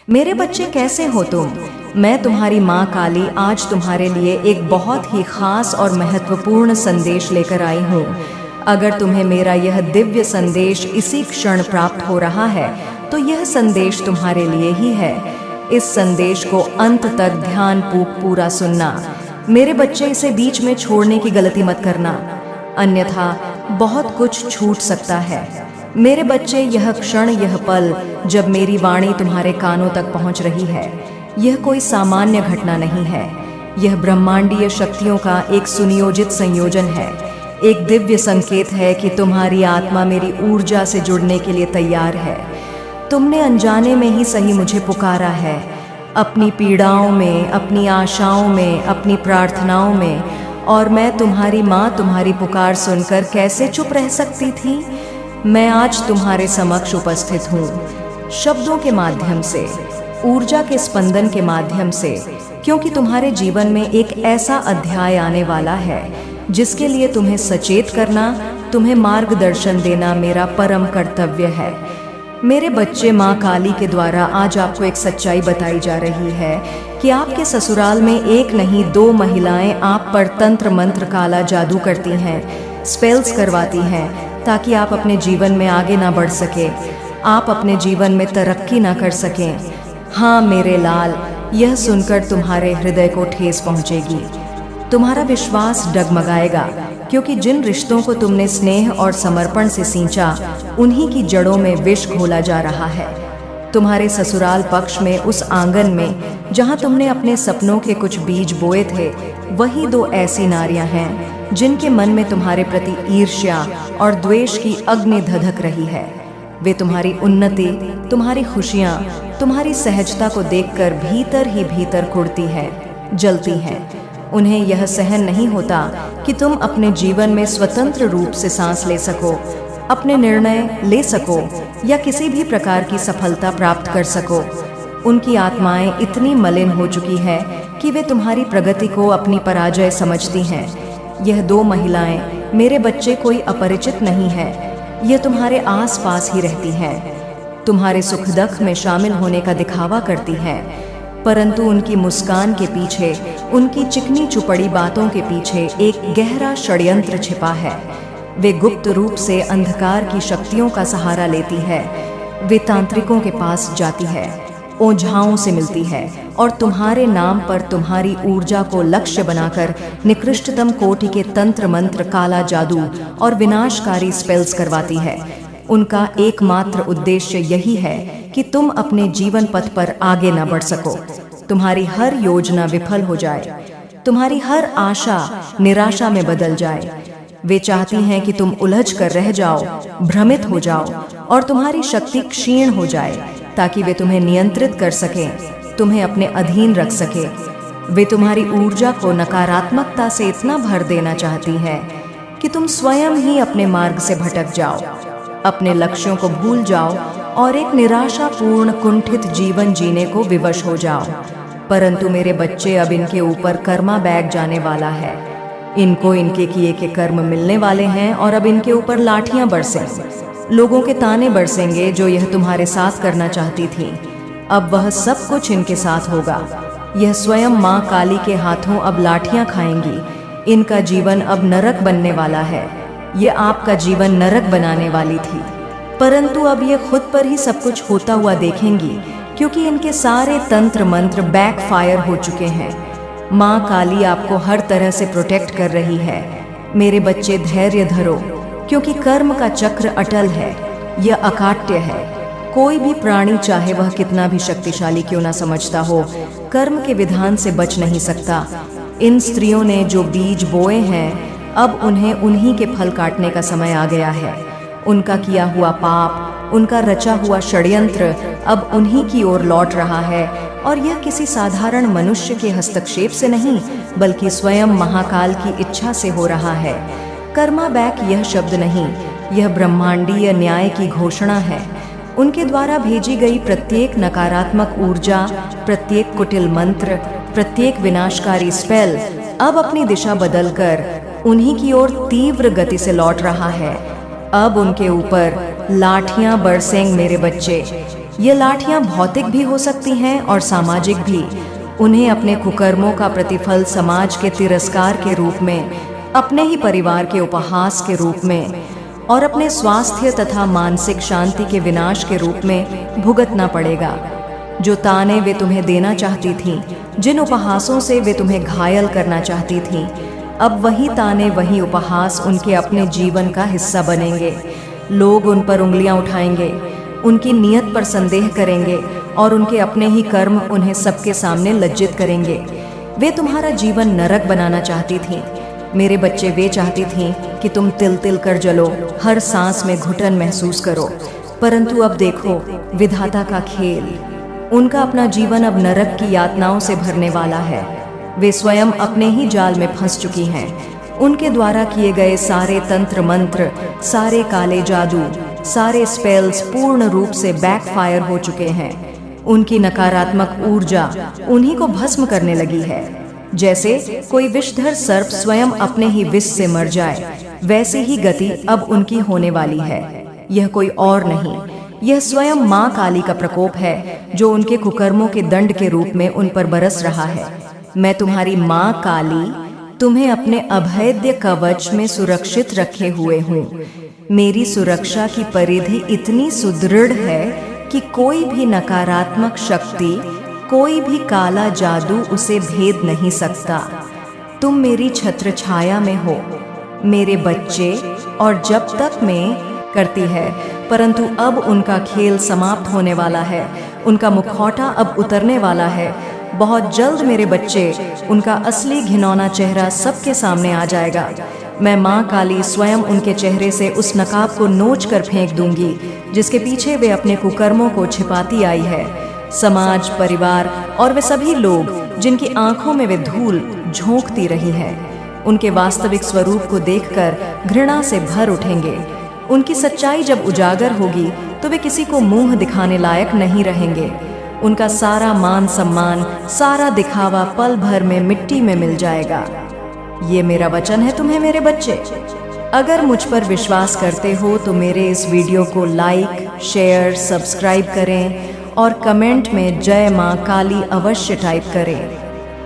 मेरे बच्चे कैसे हो तुम? मैं तुम्हारी माँ काली आज तुम्हारे लिए एक बहुत ही खास और महत्वपूर्ण संदेश लेकर आई हूँ। अगर तुम्हें मेरा यह दिव्य संदेश इसी क्षण प्राप्त हो रहा है तो यह संदेश तुम्हारे लिए ही है। इस संदेश को अंत तक ध्यानपूर्वक पूरा सुनना। मेरे बच्चे, इसे बीच में छोड़ने की गलती मत करना, अन्यथा बहुत कुछ छूट सकता है। मेरे बच्चे, यह क्षण, यह पल जब मेरी वाणी तुम्हारे कानों तक पहुंच रही है, यह कोई सामान्य घटना नहीं है। यह ब्रह्मांडीय शक्तियों का एक सुनियोजित संयोजन है, एक दिव्य संकेत है कि तुम्हारी आत्मा मेरी ऊर्जा से जुड़ने के लिए तैयार है। तुमने अनजाने में ही सही मुझे पुकारा है, अपनी पीड़ाओं में, अपनी आशाओं में, अपनी प्रार्थनाओं में, और मैं तुम्हारी माँ तुम्हारी पुकार सुनकर कैसे चुप रह सकती थी। मैं आज तुम्हारे समक्ष उपस्थित हूँ, शब्दों के माध्यम से, ऊर्जा के स्पंदन के माध्यम से, क्योंकि तुम्हारे जीवन में एक ऐसा अध्याय आने वाला है जिसके लिए तुम्हें सचेत करना, तुम्हें मार्गदर्शन देना मेरा परम कर्तव्य है। मेरे बच्चे, माँ काली के द्वारा आज आपको एक सच्चाई बताई जा रही है कि आपके ससुराल में एक नहीं दो महिलाएं आप पर तंत्र मंत्र काला जादू करती हैं, स्पेल्स करवाती हैं, ताकि आप अपने जीवन में आगे ना बढ़ सके, आप अपने जीवन में तरक्की ना कर सकें। हाँ मेरे लाल, यह सुनकर तुम्हारे हृदय को ठेस पहुंचेगी, तुम्हारा विश्वास डगमगाएगा, क्योंकि जिन रिश्तों को तुमने स्नेह और समर्पण से सींचा उन्हीं की जड़ों में विष घोला जा रहा है। तुम्हारे ससुराल पक्ष में, उस आंगन में जहां तुमने अपने सपनों के कुछ बीज बोए थे, वही दो ऐसी नारियां हैं जिनके मन में तुम्हारे प्रति ईर्ष्या और द्वेष की अग्नि धधक रही है। वे तुम्हारी उन्नति, तुम्हारी खुशियां, तुम्हारी सहजता को देखकर भीतर ही भीतर कुढ़ती है, जलती हैं। उन्हें यह सहन नहीं होता कि तुम अपने जीवन में स्वतंत्र रूप से सांस ले सको, अपने निर्णय ले सको या किसी भी प्रकार की सफलता प्राप्त कर सको। उनकी आत्माएं इतनी मलिन हो चुकी है कि वे तुम्हारी प्रगति को अपनी पराजय समझती हैं। यह दो महिलाएं, मेरे बच्चे, कोई अपरिचित नहीं है, यह तुम्हारे आसपास ही रहती हैं, तुम्हारे सुख दुख में शामिल होने का दिखावा करती हैं, परंतु उनकी मुस्कान के पीछे, उनकी चिकनी चुपड़ी बातों के पीछे एक गहरा षड्यंत्र छिपा है। वे गुप्त रूप से अंधकार की शक्तियों का सहारा लेती है, वे तांत्रिकों के पास जाती है, ओझाओं से मिलती है और तुम्हारे नाम पर तुम्हारी ऊर्जा को लक्ष्य बनाकर निकृष्टतम कोटि के तंत्र मंत्र, काला जादू और विनाशकारी स्पेल्स करवाती है। उनका एकमात्र उद्देश्य यही है कि तुम अपने जीवन पथ पर आगे न बढ़ सको, तुम्हारी हर योजना विफल हो जाए, तुम्हारी हर आशा निराशा में बदल जाए। वे चाहती हैं कि तुम उलझ कर रह जाओ, भ्रमित हो जाओ और तुम्हारी शक्ति क्षीण हो जाए, ताकि वे तुम्हें नियंत्रित कर सकें, तुम्हें अपने अधीन रख सके। वे तुम्हारी ऊर्जा को नकारात्मकता से इतना भर देना चाहती है कि तुम स्वयं ही अपने मार्ग से भटक जाओ, अपने लक्ष्यों को भूल जाओ और एक निराशापूर्ण कुंठित जीवन जीने को विवश हो जाओ। परंतु मेरे बच्चे, अब इनके ऊपर कर्मा बैग जाने वाला है, इनको इनके किए के कर्म मिलने वाले हैं और अब इनके ऊपर लाठियां बरसेंगी, लोगों के ताने बरसेंगे जो यह तुम्हारे साथ करना चाहती थी। अब वह सब कुछ इनके साथ होगा। यह स्वयं माँ काली के हाथों अब लाठियां खाएंगी। इनका जीवन अब नरक बनने वाला है। ये आपका जीवन नरक बनाने वाली थी, परंतु अब ये खुद पर ही सब कुछ होता हुआ देखेंगी, क्योंकि इनके सारे तंत्र मंत्र बैकफायर हो चुके हैं। माँ काली आपको हर तरह से प्रोटेक्ट कर रही है। मेरे बच्चे, धैर्य धरो, क्योंकि कर्म का चक्र अटल है, यह अकाट्य है। कोई भी प्राणी, चाहे वह कितना भी शक्तिशाली क्यों ना समझता हो, कर्म के विधान से बच नहीं सकता। इन स्त्रियों ने जो बीज बोए हैं, अब उन्हें उन्हीं के फल काटने का समय आ गया है। उनका किया हुआ पाप, उनका रचा हुआ षड्यंत्र अब उन्हीं की ओर लौट रहा है, और यह किसी साधारण मनुष्य के हस्तक्षेप से नहीं, बल्कि स्वयं महाकाल की इच्छा से हो रहा है। कर्मा बैक यह शब्द नहीं, यह ब्रह्मांडीय न्याय की घोषणा है। उनके द्वारा भेजी गई प्रत्येक नकारात्मक ऊर्जा, प्रत्येक कुटिल मंत्र, प्रत्येक विनाशकारी स्पेल अब अपनी दिशा बदलकर उन्हीं की ओर तीव्र गति से लौट रहा है। अब उनके ऊपर लाठियां बरसेंग मेरे बच्चे। ये लाठियां भौतिक भी हो सकती हैं और सामाजिक भी। उन्हें अपने कुकर्मों का प्रतिफल समाज के तिरस्कार के रूप में, अपने ही परिवार के उपहास के रूप में और अपने स्वास्थ्य तथा मानसिक शांति के विनाश के रूप में भुगतना पड़ेगा। जो ताने वे तुम्हें देना चाहती थीं, जिन उपहासों से वे तुम्हें घायल करना चाहती थीं, अब वही ताने, वही उपहास उनके अपने जीवन का हिस्सा बनेंगे। लोग उन पर उंगलियां उठाएंगे, उनकी नीयत पर संदेह करेंगे और उनके अपने ही कर्म उन्हें सबके सामने लज्जित करेंगे। वे तुम्हारा जीवन नरक बनाना चाहती थीं। मेरे बच्चे, वे चाहती थीं कि तुम तिल तिल कर जलो, हर सांस में घुटन महसूस करो। परंतु अब देखो विधाता का खेल। उनका अपना जीवन अब नरक की यातनाओं से भरने वाला है। वे स्वयं अपने ही जाल में फंस चुकी हैं। उनके द्वारा किए गए सारे तंत्र मंत्र, सारे काले जादू, सारे स्पेल्स पूर्ण रूप से बैकफायर हो चुके हैं। उनकी नकारात्मक ऊर्जा उन्हीं को भस्म करने लगी है। जैसे कोई विषधर सर्प स्वयं अपने ही विष से मर जाए, वैसी ही गति अब उनकी होने वाली है। यह कोई और नहीं, यह स्वयं माँ काली का प्रकोप है, जो उनके कुकर्मों के दंड के रूप में उन पर बरस रहा है। मैं तुम्हारी माँ काली तुम्हें अपने अभेद्य कवच में सुरक्षित रखे हुए हूँ। मेरी सुरक्षा की परिधि इतनी सुदृढ़ है कि कोई भी नकारात्मक शक्ति, कोई भी काला जादू उसे भेद नहीं सकता। तुम मेरी छत्र छाया में हो, मेरे बच्चे। और जब तक मैं करती है, परंतु अब उनका खेल समाप्त होने वाला है। उनका मुखौटा अब उतरने वाला है। बहुत जल्द मेरे बच्चे, उनका असली घिनौना चेहरा सबके सामने आ जाएगा। मैं माँ काली स्वयं उनके चेहरे से उस नकाब को नोच कर फेंक दूंगी, जिसके पीछे वे अपने कुकर्मों को छिपाती आई है। समाज, परिवार और वे सभी लोग जिनकी आंखों में वे धूल झोंकती रही है, उनके वास्तविक स्वरूप को देखकर घृणा से भर उठेंगे। उनकी सच्चाई जब उजागर होगी तो वे किसी को मुंह दिखाने लायक नहीं रहेंगे। उनका सारा मान सम्मान, सारा दिखावा पल भर में मिट्टी में मिल जाएगा। ये मेरा वचन है तुम्हें मेरे बच्चे। अगर मुझ पर विश्वास करते हो तो मेरे इस वीडियो को लाइक, शेयर, सब्सक्राइब करें और कमेंट में जय माँ काली अवश्य टाइप करें।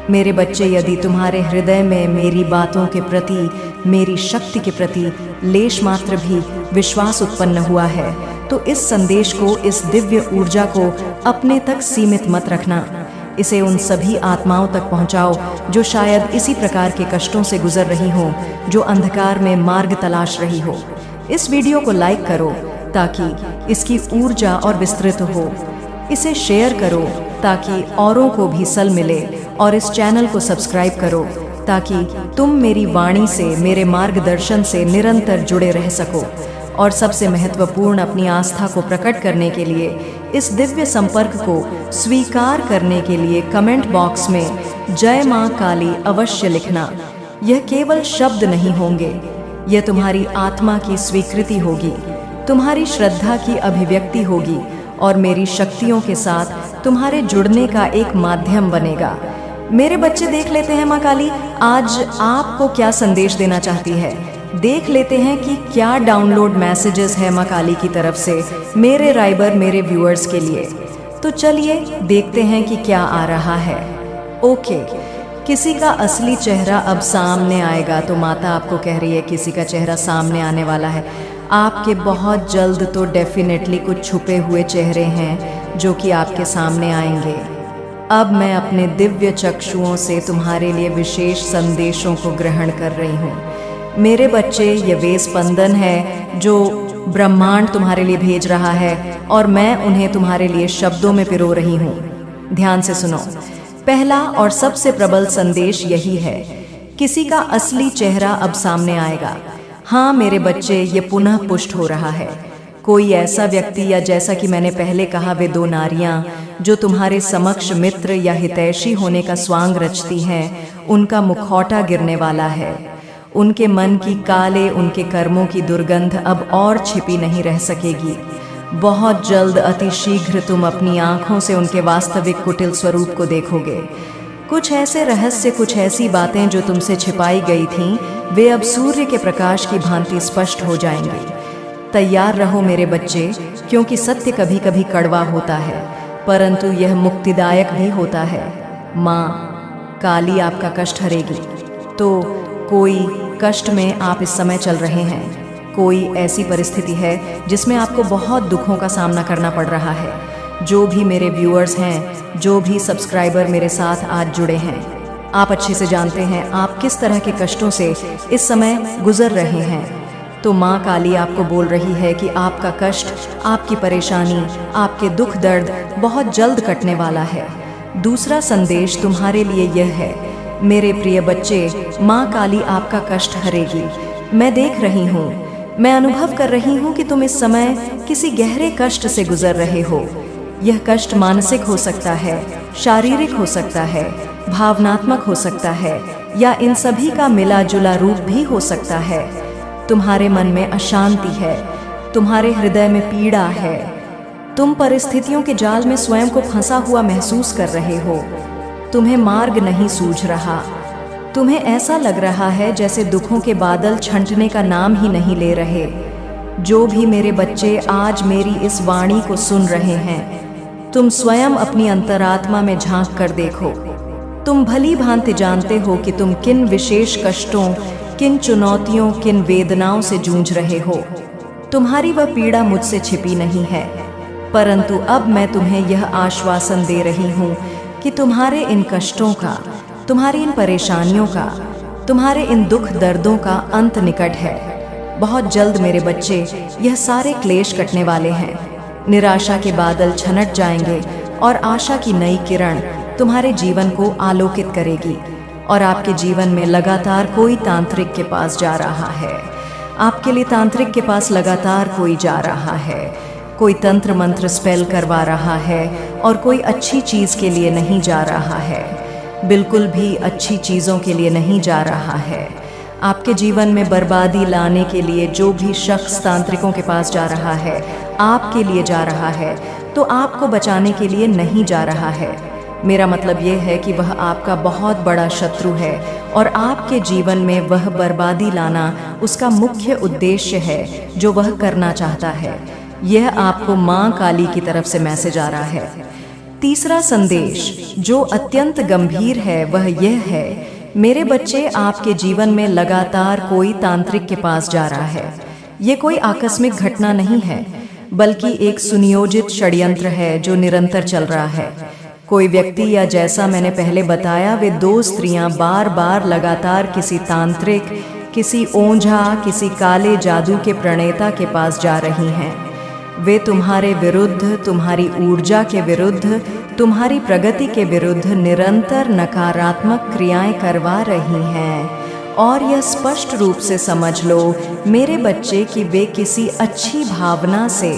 मेरे बच्चे, यदि तुम्हारे हृदय में मेरी बातों के प्रति, मेरी शक्ति के प्रति लेश मात्र भी विश्वास उत्पन्न हुआ है, तो इस संदेश को, इस दिव्य ऊर्जा को अपने तक सीमित मत रखना। इसे उन सभी आत्माओं तक पहुंचाओ जो शायद इसी प्रकार के कष्टों से गुजर रही हो, जो अंधकार में मार्ग तलाश रही हो। इस वीडियो को लाइक करो ताकि इसकी ऊर्जा और विस्तृत हो। इसे शेयर करो ताकि औरों को भी सल मिले, और इस चैनल को सब्सक्राइब करो ताकि तुम मेरी वाणी से, मेरे मार्गदर्शन से निरंतर जुड़े रह सको। और सबसे महत्वपूर्ण, अपनी आस्था को प्रकट करने के लिए, इस दिव्य संपर्क को स्वीकार करने के लिए कमेंट बॉक्स में जय माँ काली अवश्य लिखना। यह केवल शब्द नहीं होंगे, यह तुम्हारी आत्मा की स्वीकृति होगी, तुम्हारी श्रद्धा की अभिव्यक्ति होगी और मेरी शक्तियों के साथ तुम्हारे जुड़ने का एक माध्यम बनेगा। मेरे बच्चे, देख लेते हैं माँ काली आज आपको क्या संदेश देना चाहती है। देख लेते हैं कि क्या डाउनलोड मैसेजेस है माँ काली की तरफ से मेरे राइबर, मेरे व्यूअर्स के लिए। तो चलिए देखते हैं कि क्या आ रहा है। ओके, किसी का असली चेहरा अब सामने आएगा। तो माता आपको कह रही है किसी का चेहरा सामने आने वाला है आपके बहुत जल्द। तो डेफिनेटली कुछ छुपे हुए चेहरे हैं जो कि आपके सामने आएंगे। अब मैं अपने दिव्य चक्षुओं से तुम्हारे लिए विशेष संदेशों को ग्रहण कर रही हूँ। मेरे बच्चे, ये वे स्पंदन है जो ब्रह्मांड तुम्हारे लिए भेज रहा है और मैं उन्हें तुम्हारे लिए शब्दों में पिरो रही हूँ। ध्यान से सुनो। पहला और सबसे प्रबल संदेश यही है, किसी का असली चेहरा अब सामने आएगा। हाँ मेरे बच्चे, ये पुनः पुष्ट हो रहा है। कोई ऐसा व्यक्ति, या जैसा कि मैंने पहले कहा, वे दो नारियां जो तुम्हारे समक्ष मित्र या हितैषी होने का स्वांग रचती हैं, उनका मुखौटा गिरने वाला है। उनके मन की काले, उनके कर्मों की दुर्गंध अब और छिपी नहीं रह सकेगी। बहुत जल्द, अति शीघ्र तुम अपनी आंखों से उनके वास्तविक कुटिल स्वरूप को देखोगे। कुछ ऐसे रहस्य, कुछ ऐसी बातें जो तुमसे छिपाई गई थीं, वे अब सूर्य के प्रकाश की भांति स्पष्ट हो जाएंगी। तैयार रहो मेरे बच्चे, क्योंकि सत्य कभी कभी कड़वा होता है, परंतु यह मुक्तिदायक भी होता है। माँ काली आपका कष्ट हरेगी। तो कोई कष्ट में आप इस समय चल रहे हैं, कोई ऐसी परिस्थिति है जिसमें आपको बहुत दुखों का सामना करना पड़ रहा है। जो भी मेरे व्यूअर्स हैं, जो भी सब्सक्राइबर मेरे साथ आज जुड़े हैं, आप अच्छे से जानते हैं आप किस तरह के कष्टों से इस समय गुजर रहे हैं। तो माँ काली आपको बोल रही है कि आपका कष्ट, आपकी परेशानी, आपके दुख दर्द बहुत जल्द कटने वाला है। दूसरा संदेश तुम्हारे लिए यह है, मेरे प्रिय बच्चे, माँ काली आपका कष्ट हरेगी। मैं देख रही हूँ, मैं अनुभव कर रही हूँ कि तुम इस समय किसी गहरे कष्ट से गुजर रहे हो। यह कष्ट मानसिक हो सकता है, शारीरिक हो सकता है, भावनात्मक हो सकता है, या इन सभी का मिला जुला रूप भी हो सकता है। तुम्हारे मन में अशांति है, तुम्हारे हृदय में पीड़ा है, तुम परिस्थितियों के जाल में स्वयं को फंसा हुआ महसूस कर रहे हो। तुम्हें मार्ग नहीं सूझ रहा, तुम्हें ऐसा लग रहा है जैसे दुखों के बादल छंटने का नाम ही नहीं ले रहे। जो भी मेरे बच्चे आज मेरी इस वाणी को सुन रहे हैं, तुम स्वयं अपनी अंतरात्मा में झांक कर देखो। तुम भली भांति जानते हो कि तुम किन विशेष कष्टों, किन चुनौतियों, किन वेदनाओं से जूझ रहे हो। तुम्हारी वह पीड़ा मुझसे छिपी नहीं है, परंतु अब मैं तुम्हें यह आश्वासन दे रही हूँ कि तुम्हारे इन कष्टों का, तुम्हारी इन परेशानियों का, तुम्हारे इन दुख दर्दों का अंत निकट है। बहुत जल्द मेरे बच्चे यह सारे क्लेश कटने वाले हैं। निराशा के बादल छनट जाएंगे और आशा की नई किरण तुम्हारे जीवन को आलोकित करेगी। और आपके जीवन में लगातार कोई तांत्रिक के पास जा रहा है, आपके लिए तांत्रिक के पास लगातार कोई जा रहा है, कोई तंत्र मंत्र स्पेल करवा रहा है, और कोई अच्छी चीज़ के लिए नहीं जा रहा है, बिल्कुल भी अच्छी चीज़ों के लिए नहीं जा रहा है। आपके जीवन में बर्बादी लाने के लिए जो भी शख्स तांत्रिकों के पास जा रहा है, आपके लिए जा रहा है, तो आपको बचाने के लिए नहीं जा रहा है। मेरा मतलब ये है कि वह आपका बहुत बड़ा शत्रु है और आपके जीवन में वह बर्बादी लाना उसका मुख्य उद्देश्य है जो वह करना चाहता है। यह आपको माँ काली की तरफ से मैसेज आ रहा है। तीसरा संदेश जो अत्यंत गंभीर है वह यह है, मेरे बच्चे, आपके जीवन में लगातार कोई तांत्रिक के पास जा रहा है। ये कोई आकस्मिक घटना नहीं है, बल्कि एक सुनियोजित षड्यंत्र है जो निरंतर चल रहा है। कोई व्यक्ति, या जैसा मैंने पहले बताया, वे दो स्त्रियां बार बार लगातार किसी तांत्रिक, किसी ओझा, किसी काले जादू के प्रणेता के पास जा रही हैं। वे तुम्हारे विरुद्ध, तुम्हारी ऊर्जा के विरुद्ध, तुम्हारी प्रगति के विरुद्ध निरंतर नकारात्मक क्रियाएं करवा रही हैं। और यह स्पष्ट रूप से समझ लो मेरे बच्चे कि वे किसी अच्छी भावना से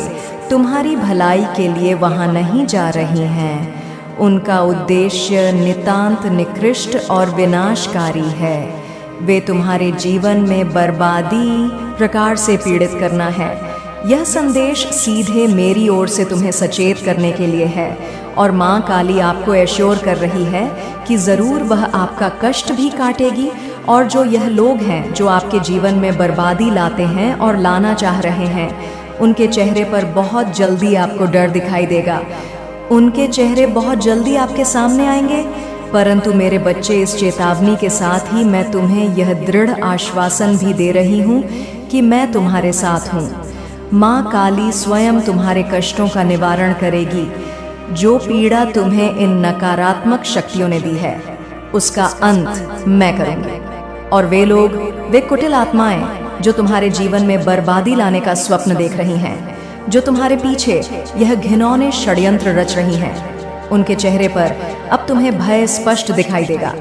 तुम्हारी भलाई के लिए वहां नहीं जा रही हैं। उनका उद्देश्य नितांत निकृष्ट और विनाशकारी है। वे तुम्हारे जीवन में बर्बादी प्रकार से पीड़ित करना है। यह संदेश सीधे मेरी ओर से तुम्हें सचेत करने के लिए है, और माँ काली आपको एश्योर कर रही है कि ज़रूर वह आपका कष्ट भी काटेगी। और जो यह लोग हैं जो आपके जीवन में बर्बादी लाते हैं और लाना चाह रहे हैं, उनके चेहरे पर बहुत जल्दी आपको डर दिखाई देगा। उनके चेहरे बहुत जल्दी आपके सामने आएंगे। परंतु मेरे बच्चे, इस चेतावनी के साथ ही मैं तुम्हें यह दृढ़ आश्वासन भी दे रही हूँ कि मैं तुम्हारे साथ हूँ। माँ काली स्वयं तुम्हारे कष्टों का निवारण करेगी। जो पीड़ा तुम्हें इन नकारात्मक शक्तियों ने दी है, उसका अंत मैं करूँगी। और वे लोग, वे कुटिल आत्माएं जो तुम्हारे जीवन में बर्बादी लाने का स्वप्न देख रही हैं, जो तुम्हारे पीछे यह घिनौने षड्यंत्र रच रही हैं, उनके चेहरे पर अब तुम्हें भय स्पष्ट दिखाई देगा।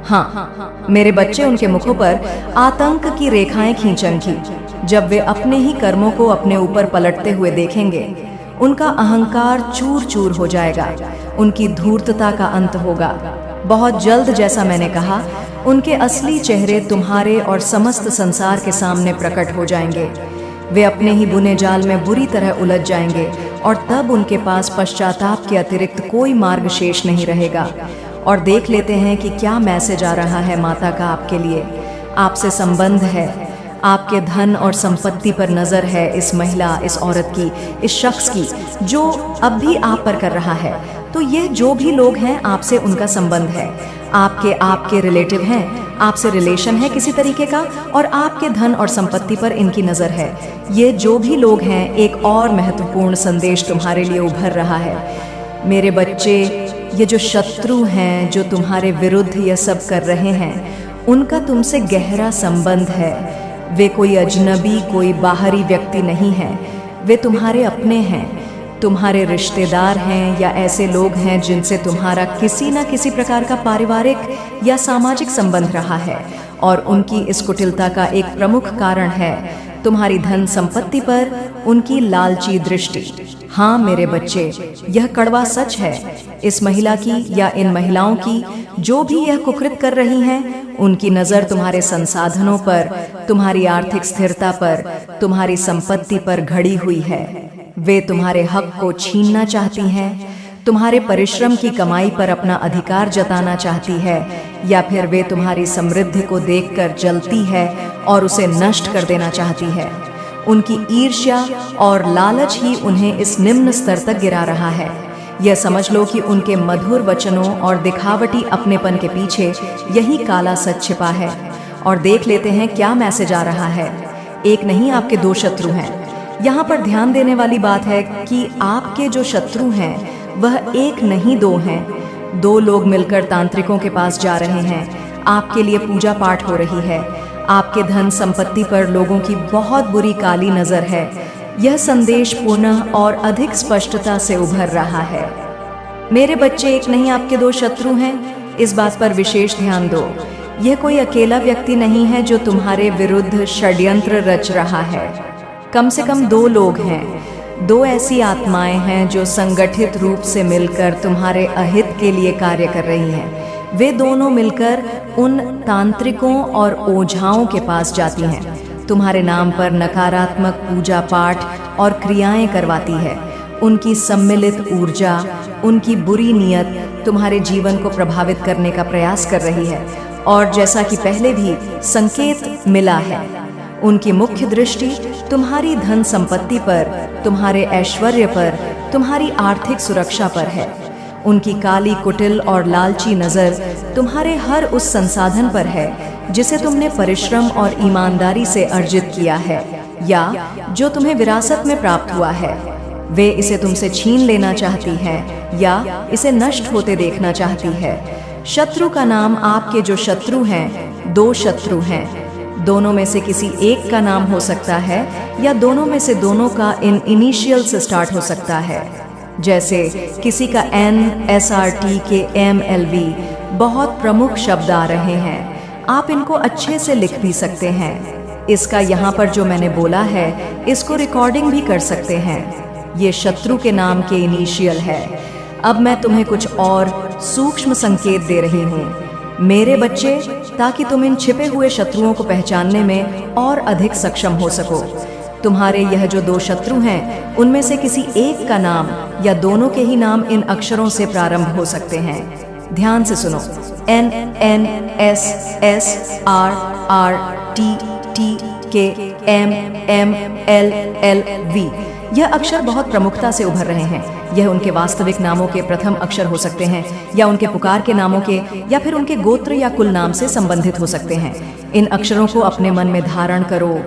हाँ मेरे बच्चे, उनके मुखों पर आतंक की रेखाएं खींचेंगी। जब वे अपने ही कर्मों को अपने ऊपर पलटते हुए देखेंगे, उनका अहंकार चूर चूर हो जाएगा, उनकी धूर्तता का अंत होगा। बहुत जल्द, जैसा मैंने कहा, उनके असली चेहरे तुम्हारे और समस्त संसार के सामने प्रकट हो जाएंगे। वे अपने ही बुने जाल में बुरी तरह उलझ जाएंगे, और तब उनके पास पश्चाताप के अतिरिक्त कोई मार्ग शेष नहीं रहेगा। और देख लेते हैं कि क्या मैसेज आ रहा है माता का आपके लिए। आपसे संबंध है, आपके धन और संपत्ति पर नजर है इस महिला, इस औरत की, इस शख्स की, जो अब भी आप पर कर रहा है। तो ये जो भी लोग हैं आपसे उनका संबंध है, आपके रिलेटिव हैं, आपसे रिलेशन है किसी तरीके का, और आपके धन और संपत्ति पर इनकी नजर है। ये जो भी लोग हैं, एक और महत्वपूर्ण संदेश तुम्हारे लिए उभर रहा है। मेरे बच्चे, ये जो शत्रु हैं जो तुम्हारे विरुद्ध ये सब कर रहे हैं, उनका तुमसे गहरा संबंध है। वे कोई अजनबी, कोई बाहरी व्यक्ति नहीं है, वे तुम्हारे अपने हैं, तुम्हारे रिश्तेदार हैं, या ऐसे लोग हैं जिनसे तुम्हारा किसी न किसी प्रकार का पारिवारिक या सामाजिक संबंध रहा है। और उनकी इस कुटिलता का एक प्रमुख कारण है तुम्हारी धन संपत्ति पर उनकी लालची दृष्टि। हाँ मेरे बच्चे, यह कड़वा सच है। इस महिला की या इन महिलाओं की जो भी यह कुकृत कर रही हैं, उनकी नज़र तुम्हारे संसाधनों पर, तुम्हारी आर्थिक स्थिरता पर, तुम्हारी संपत्ति पर घड़ी हुई है। वे तुम्हारे हक को छीनना चाहती हैं, तुम्हारे परिश्रम की कमाई पर अपना अधिकार जताना चाहती है, या फिर वे तुम्हारी समृद्धि को देखकर जलती है और उसे नष्ट कर देना चाहती है। उनकी ईर्ष्या और लालच ही उन्हें इस निम्न स्तर तक गिरा रहा है। यह समझ लो कि उनके मधुर वचनों और दिखावटी अपनेपन के पीछे यही काला सच छिपा है। और देख लेते हैं क्या मैसेज आ रहा है। एक नहीं, आपके दो शत्रु हैं। यहाँ पर ध्यान देने वाली बात है कि आपके जो शत्रु हैं वह एक नहीं दो हैं। दो लोग मिलकर तांत्रिकों के पास जा रहे हैं, आपके लिए पूजा पाठ हो रही है, आपके धन संपत्ति पर लोगों की बहुत बुरी काली नजर है। यह संदेश पुनः और अधिक स्पष्टता से उभर रहा है। मेरे बच्चे, एक नहीं, आपके दो शत्रु हैं। इस बात पर विशेष ध्यान दो। यह कोई अकेला व्यक्ति नहीं है जो तुम्हारे विरुद्ध षड्यंत्र रच रहा है। कम से कम दो लोग हैं, दो ऐसी आत्माएं हैं जो संगठित रूप से मिलकर तुम्हारे अहित के लिए कार्य कर रही हैं। वे दोनों मिलकर उन तांत्रिकों और ओझाओं के पास जाती हैं, तुम्हारे नाम पर नकारात्मक पूजा पाठ और क्रियाएं करवाती है। उनकी सम्मिलित ऊर्जा, उनकी बुरी नियत तुम्हारे जीवन को प्रभावित करने का प्रयास कर रही है। और जैसा कि पहले भी संकेत मिला है, उनकी मुख्य दृष्टि तुम्हारी धन संपत्ति पर, तुम्हारे ऐश्वर्य पर, तुम्हारी आर्थिक सुरक्षा पर है। उनकी काली, कुटिल और लालची नज़र तुम्हारे हर उस संसाधन पर है जिसे तुमने परिश्रम और ईमानदारी से अर्जित किया है, या जो तुम्हें विरासत में प्राप्त हुआ है। वे इसे तुमसे छीन लेना चाहती है या इसे नष्ट होते देखना चाहती है। शत्रु का नाम, आपके जो शत्रु हैं, दो शत्रु हैं। दोनों में से किसी एक का नाम हो सकता है, या दोनों में से दोनों का इन इनिशियल से स्टार्ट हो सकता है। जैसे किसी का NSRTKMLV बहुत प्रमुख शब्द आ रहे हैं। आप इनको अच्छे से लिख भी सकते हैं। इसका यहाँ पर जो मैंने बोला है, इसको रिकॉर्डिंग भी कर सकते हैं। ये शत्रु के नाम के इनिशियल है। अब मैं तुम्हें कुछ और सूक्ष्म संकेत दे रही हूँ मेरे बच्चे, ताकि तुम इन छिपे हुए शत्रुओं को पहचानने में और अधिक सक्षम हो सको। तुम्हारे यह जो दो शत्रु हैं, उनमें से किसी एक का नाम या दोनों के ही नाम इन अक्षरों से प्रारंभ हो सकते हैं। ध्यान से सुनो। NNSSRRTTKMMLLV। यह अक्षर बहुत प्रमुखता से उभर रहे हैं। यह उनके वास्तविक नामों के प्रथम अक्षर हो सकते हैं, या उनके पुकार के नामों के, या फिर उनके गोत्र या कुल नाम से संबंधित हो सकते हैं। इन अक्षरों को अपने मन में धारण करो,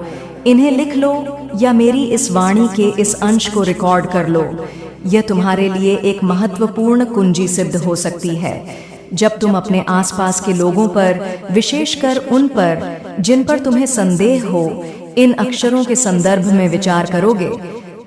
इन्हें लिख लो, या मेरी इस वाणी के इस अंश को रिकॉर्ड कर लो। यह तुम्हारे लिए एक महत्वपूर्ण कुंजी सिद्ध हो सकती है। जब तुम अपने आसपास के लोगों पर, विशेषकर उन पर जिन पर तुम्हें संदेह हो, इन अक्षरों के संदर्भ में विचार करोगे,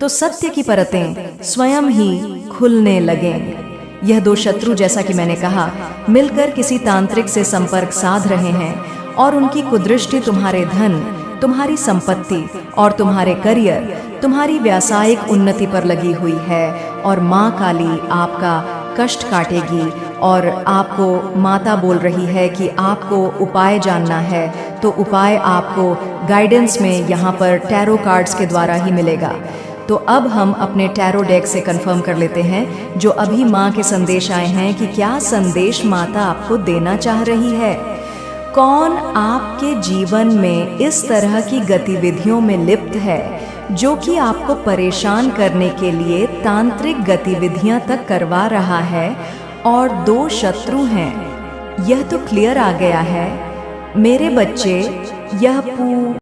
तो सत्य की परतें स्वयं ही खुलने लगेंगे। यह दो शत्रु, जैसा कि मैंने कहा, मिलकर किसी तांत्रिक से संपर्क साध रहे हैं, और उनकी कुदृष्टि तुम्हारे धन, तुम्हारी संपत्ति और तुम्हारे करियर, तुम्हारी व्यावसायिक उन्नति पर लगी हुई है। और माँ काली आपका कष्ट काटेगी, और आपको माता बोल रही है कि आपको उपाय जानना है, तो उपाय आपको गाइडेंस में यहाँ पर टैरो कार्ड्स के द्वारा ही मिलेगा। तो अब हम अपने टैरो डेक से कंफर्म कर लेते हैं जो अभी माँ के संदेश आए हैं कि क्या संदेश माता आपको देना चाह रही है। कौन आपके जीवन में इस तरह की गतिविधियों में लिप्त है जो कि आपको परेशान करने के लिए तांत्रिक गतिविधियां तक करवा रहा है, और 2 शत्रु हैं। यह तो क्लियर आ गया है मेरे बच्चे। यह